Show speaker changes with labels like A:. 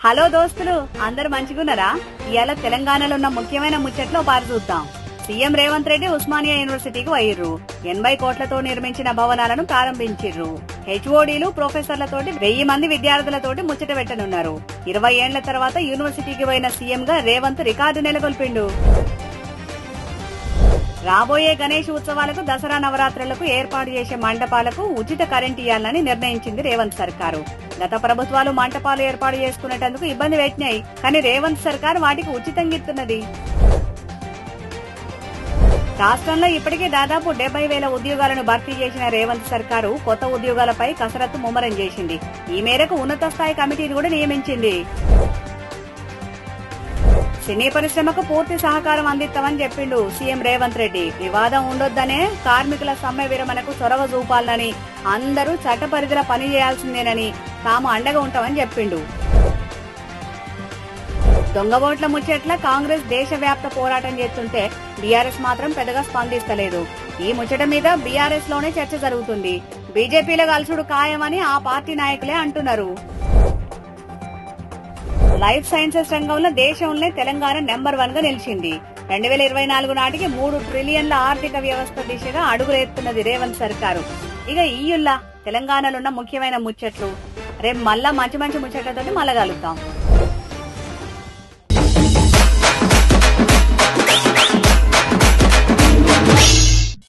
A: Hello దోస్తులు, అందరు మంచిగున్నారా? ఇవాళ తెలంగాణలో ఉన్న ముఖ్యమైన ముచ్చట్లో పారు చూద్దాం. సీఎం రేవంత్ రెడ్డి ఉస్మానియా యూనివర్సిటీకి పోయిర్రు. 80 కోట్లతో నిర్మించిన భవనాలను ప్రారంభించిర్రు. హెచ్ఓడీలు ప్రొఫెసర్లతోటి 1000 మంది విద్యార్థులతోటి ముచ్చట పెట్టనున్నారు. 20 ఏండ్ల తర్వాత యూనివర్సిటీకి పోయిన సీఎం గా రేవంత్ రికార్డు నెలకొల్పిండు. రాబోయే గణేష్ ఉత్సవాలకు, దసరా నవరాత్రులకు ఏర్పాటు చేసే మంటపాలకు ఉచిత కరెంట్ ఇవ్వాలని నిర్ణయించింది రేవంత్ సర్కారు. గత ప్రభుత్వాలు మంటపాలు ఏర్పాటు చేసుకునేందుకు ఇబ్బంది పెట్టినాయి, కానీ రేవంత్ సర్కార్ వాటికి ఉచితంగా ఇస్తున్నది. రాష్ట్రంలో ఇప్పటికే దాదాపు 70,000 ఉద్యోగాలను భర్తీ చేసిన రేవంత్ సర్కారు కొత్త ఉద్యోగాలపై కసరత్తు ముమ్మరం చేసింది. ఈ మేరకు ఉన్నత స్థాయి కమిటీని కూడా నియమించింది. సినీ పరిశ్రమకు పూర్తి సహకారం అందిస్తామని చెప్పిండు సీఎం రేవంత్ రెడ్డి. వివాదం ఉండొద్దనే కార్మికుల సమ్మె విరమణకు చొరవ చూపాలని, అందరూ చట్ట పరిధిలో పని చేయాల్సిందేనని, తాము అండగా ఉంటామని చెప్పిండు. దొంగ ఓట్ల ముచ్చట్ల కాంగ్రెస్ దేశవ్యాప్త పోరాటం చేస్తుంటే బీఆర్ఎస్ మాత్రం పెద్దగా స్పందిస్తలేదు. ఈ ముచ్చట మీద బీఆర్ఎస్ లోనే చర్చ జరుగుతుంది. బీజేపీలో కలుసుడు ఖాయమని ఆ పార్టీ నాయకులే అంటున్నారు. లైఫ్ సైన్సెస్ రంగంలో దేశంలో తెలంగాణ నెంబర్ 1 గా నిలిచింది. 2024 నాటికి 3 ట్రిలియన్ల ఆర్థిక వ్యవస్థ దిశగా అడుగులేస్తున్నది రేవంత్ సర్కారు. ఇక ఈయుల్లా తెలంగాణలో ఉన్న ముఖ్యమైన ముచ్చట్లు. రేపు మళ్ళా మంచి మంచి ముచ్చట్లతోటి మళ్ళా కలుద్దాం.